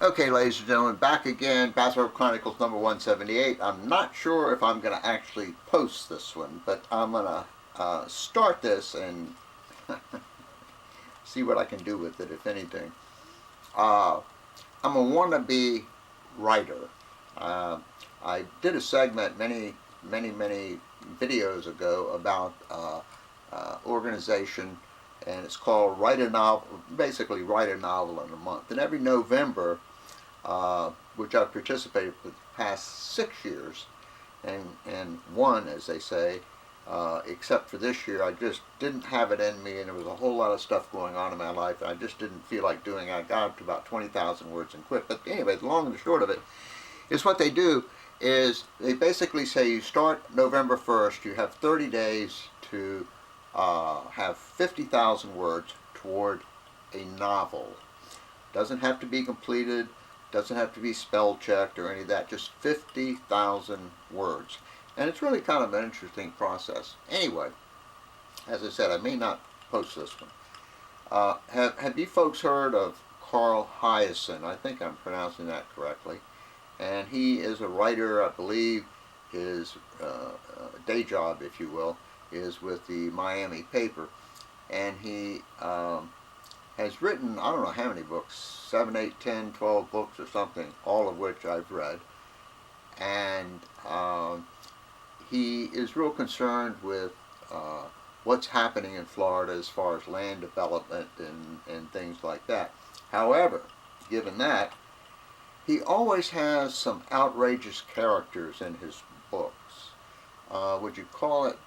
Okay, ladies and gentlemen, back again, Bassburg Chronicles number 178. I'm not sure if I'm going to actually post this one, but I'm going to start this and see what I can do with it, if anything. I'm a wannabe writer. I did a segment many videos ago about organization, and it's called Write a Novel, basically write a novel in a month. And every November, which I've participated for the past 6 years, and won, as they say, except for this year. I just didn't have it in me, and there was a whole lot of stuff going on in my life, and I just didn't feel like doing it. I got up to about 20,000 words and quit. But anyway, the long and the short of it is what they do is they basically say you start November 1st, you have 30 days to have 50,000 words toward a novel. Doesn't have to be completed, doesn't have to be spell checked or any of that, just 50,000 words. And it's really kind of an interesting process. Anyway, as I said, I may not post this one. Have you folks heard of Carl Hiaasen? I think I'm pronouncing that correctly. And he is a writer. I believe his day job, if you will, is with the Miami paper. And he has written, I don't know how many books, 7, 8, 10, 12 books or something, all of which I've read. And he is real concerned with what's happening in Florida as far as land development and things like that. However, given that, he always has some outrageous characters in his books. Would you call it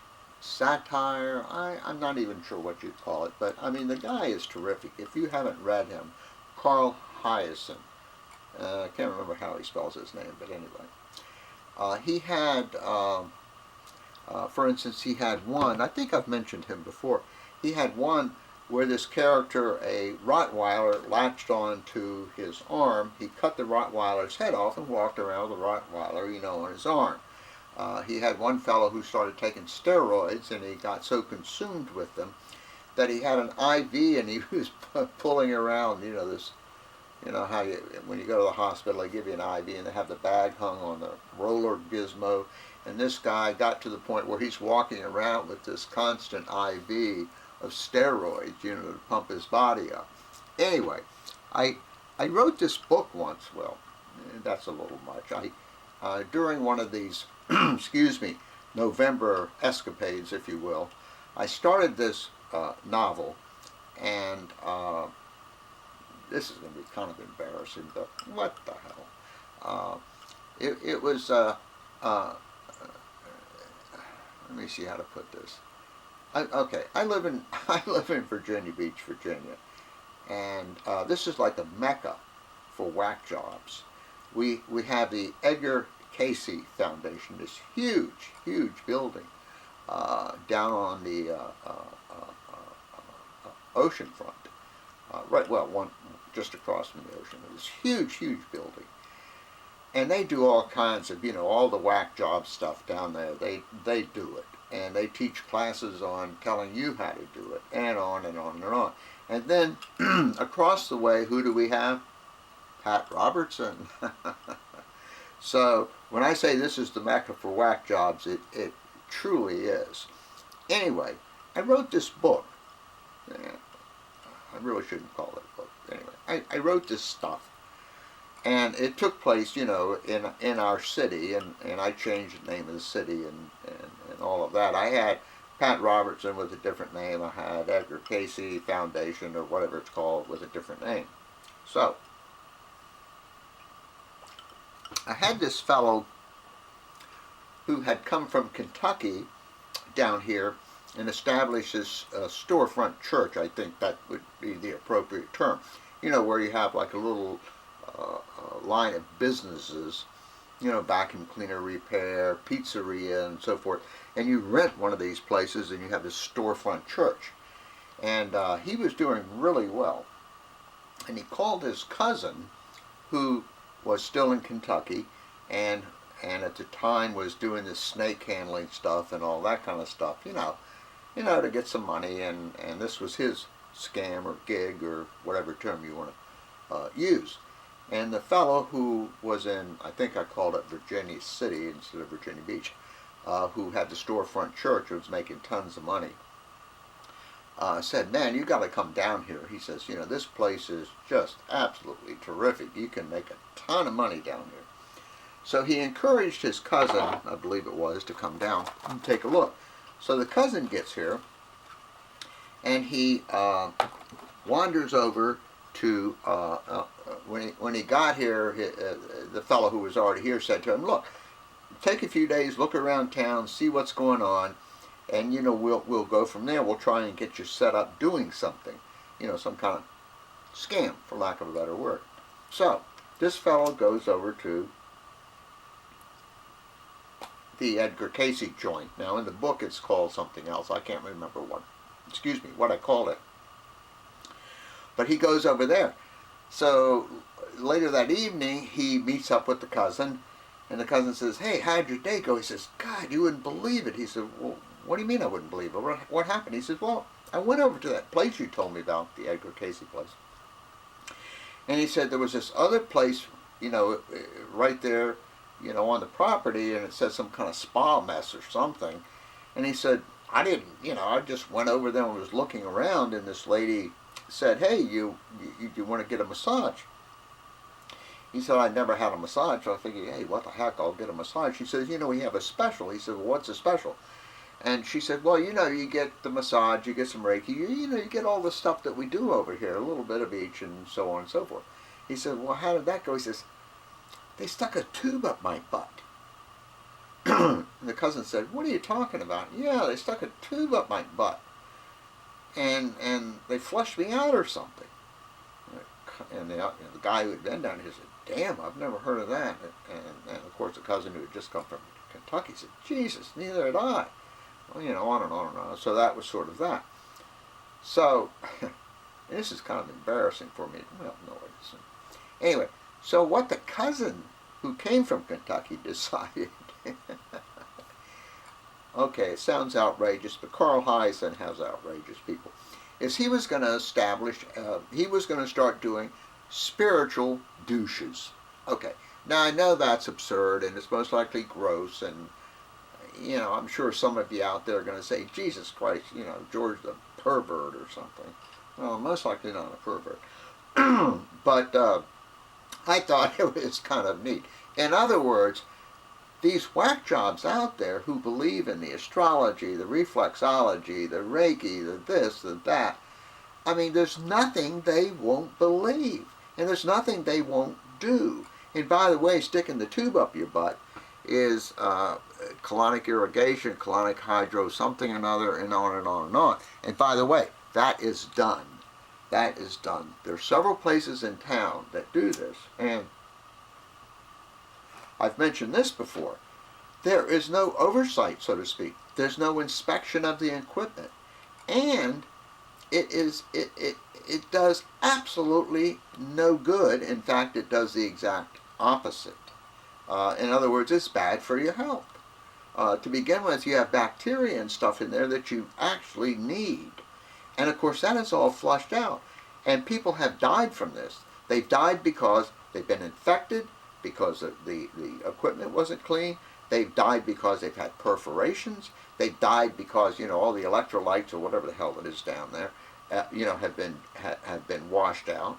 satire? I'm not even sure what you'd call it, but I mean, the guy is terrific. If you haven't read him, Carl Hiaasen, I can't remember how he spells his name, but anyway. He had, for instance, he had one, I think I've mentioned him before, he had one where this character, a Rottweiler, latched on to his arm. He cut the Rottweiler's head off and walked around with the Rottweiler, on his arm. He had one fellow who started taking steroids, and he got so consumed with them that he had an IV, and he was pulling around, this, how you, when you go to the hospital, they give you an IV, and they have the bag hung on the roller gizmo, and this guy got to the point where he's walking around with this constant IV of steroids, to pump his body up. Anyway, I wrote this book once. Well, that's a little much. During one of these, excuse me, November escapades, if you will, I started this novel, and this is going to be kind of embarrassing, but what the hell? It was, let me see how to put this. Okay, I live in Virginia Beach, Virginia, and this is like the mecca for whack jobs. We have the Edgar Casey Foundation, this huge building down on the ocean front, right, well, one just across from the ocean. This huge building, and they do all kinds of, all the whack job stuff down there. They do it. And they teach classes on telling you how to do it, and on and on and on. And then across the way, who do we have? Pat Robertson. So when I say this is the mecca for whack jobs, it truly is. Anyway, I wrote this book. I really shouldn't call it a book. Anyway, I wrote this stuff. And it took place, in our city, and I changed the name of the city and all of that. I had Pat Robertson with a different name. I had Edgar Casey Foundation, or whatever it's called, with a different name. So, I had this fellow who had come from Kentucky down here and established this storefront church. I think that would be the appropriate term. Where you have like a little line of businesses, vacuum cleaner repair, pizzeria, and so forth, and you rent one of these places and you have this storefront church. And he was doing really well, and he called his cousin, who was still in Kentucky and at the time was doing this snake handling stuff and all that kind of stuff, to get some money, and this was his scam or gig or whatever term you want to use. And the fellow who was in, I think I called it Virginia City instead of Virginia Beach, who had the storefront church, who was making tons of money, said, man, you got to come down here. He says, you know, this place is just absolutely terrific. You can make a ton of money down here. So he encouraged his cousin, I believe it was, to come down and take a look. So the cousin gets here, and he wanders over to, when he got here, the fellow who was already here said to him, look, take a few days, look around town, see what's going on, and, you know, we'll go from there. We'll try and get you set up doing something, you know, some kind of scam, for lack of a better word. So this fellow goes over to the Edgar Casey joint. Now in the book it's called something else. I can't remember what I called it. But he goes over there. So later that evening he meets up with the cousin, and the cousin says, hey, how'd your day go? He says, God, you wouldn't believe it. He said, well, what do you mean I wouldn't believe it? What happened? He says, well, I went over to that place you told me about, the Edgar Casey place. And he said there was this other place, you know, right there, you know, on the property, and it said some kind of spa mess or something. And he said, I didn't, you know, I just went over there and was looking around, and this lady said, hey, you want to get a massage? He said, I never had a massage. So I figured, hey, what the heck, I'll get a massage. She says, you know, we have a special. He said, well, what's a special? And she said, well, you know, you get the massage, you get some Reiki, you know, you get all the stuff that we do over here, a little bit of each, and so on and so forth. He said, well, how did that go? He says, they stuck a tube up my butt. And the cousin said, what are you talking about? Yeah, they stuck a tube up my butt. And they flushed me out or something. And the guy who had been down here said, damn, I've never heard of that. And of course the cousin who had just come from Kentucky said, Jesus, neither had I. Well, you know, on and on and on. So that was sort of that. So, this is kind of embarrassing for me. Well, no, it isn't. Anyway, so what the cousin who came from Kentucky decided, okay, it sounds outrageous, but Carl Hyacin has outrageous people, is he was going to establish, he was going to start doing spiritual douches. Okay, now I know that's absurd and it's most likely gross, and you know, I'm sure some of you out there are going to say, Jesus Christ, you know, George the pervert or something. Well, most likely not a pervert. But I thought it was kind of neat. In other words, these whack jobs out there who believe in the astrology, the reflexology, the Reiki, the this, the that, I mean, there's nothing they won't believe. And there's nothing they won't do. And by the way, sticking the tube up your butt is colonic irrigation, colonic hydro, something or another, and on and on and on. And by the way, that is done. That is done. There are several places in town that do this, and I've mentioned this before. There is no oversight, so to speak. There's no inspection of the equipment, and it does absolutely no good. In fact, it does the exact opposite. In other words, it's bad for your health. To begin with, you have bacteria and stuff in there that you actually need. And of course, that is all flushed out. And people have died from this. They've died because they've been infected, because the equipment wasn't clean. They've died because they've had perforations. They've died because, you know, all the electrolytes or whatever the hell it is down there, you know, have been washed out.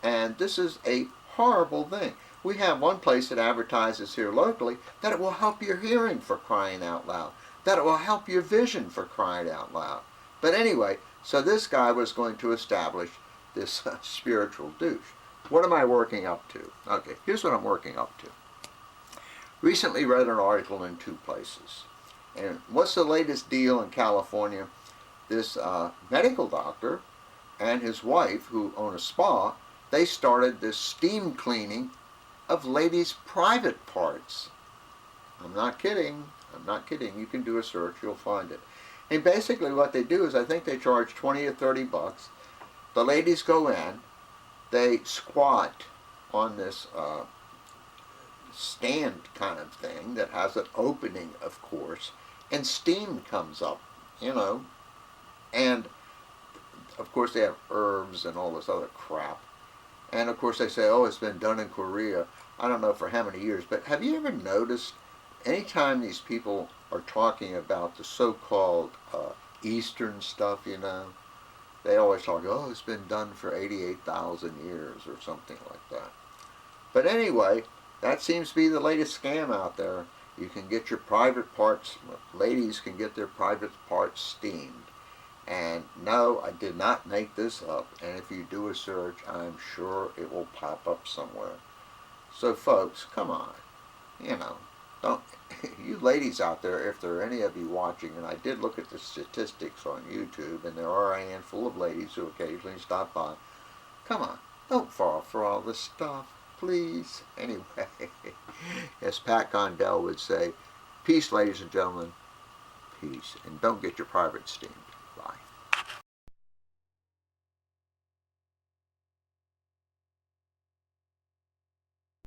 And this is a horrible thing. We have one place that advertises here locally that it will help your hearing, for crying out loud. That it will help your vision, for crying out loud. But anyway, so this guy was going to establish this spiritual douche. What am I working up to? Okay, here's what I'm working up to. Recently read an article in two places. And what's the latest deal in California? This medical doctor and his wife, who own a spa, they started this steam cleaning of ladies' private parts. I'm not kidding. I'm not kidding. You can do a search. You'll find it. And basically what they do is, I think they charge 20 or 30 bucks. The ladies go in. They squat on this stand kind of thing that has an opening, of course, and steam comes up, you know. And, of course, they have herbs and all this other crap. And of course they say, oh, it's been done in Korea. I don't know for how many years, but have you ever noticed anytime these people are talking about the so-called Eastern stuff, they always talk, oh, it's been done for 88,000 years or something like that. But anyway, that seems to be the latest scam out there. You can get your private parts, ladies can get their private parts steamed. And no, I did not make this up. And if you do a search, I'm sure it will pop up somewhere. So folks, come on. Don't, you ladies out there, if there are any of you watching, and I did look at the statistics on YouTube, and there are a handful of ladies who occasionally stop by. Come on, don't fall for all this stuff, please. Anyway, as Pat Condell would say, peace, ladies and gentlemen, peace. And don't get your private steamed.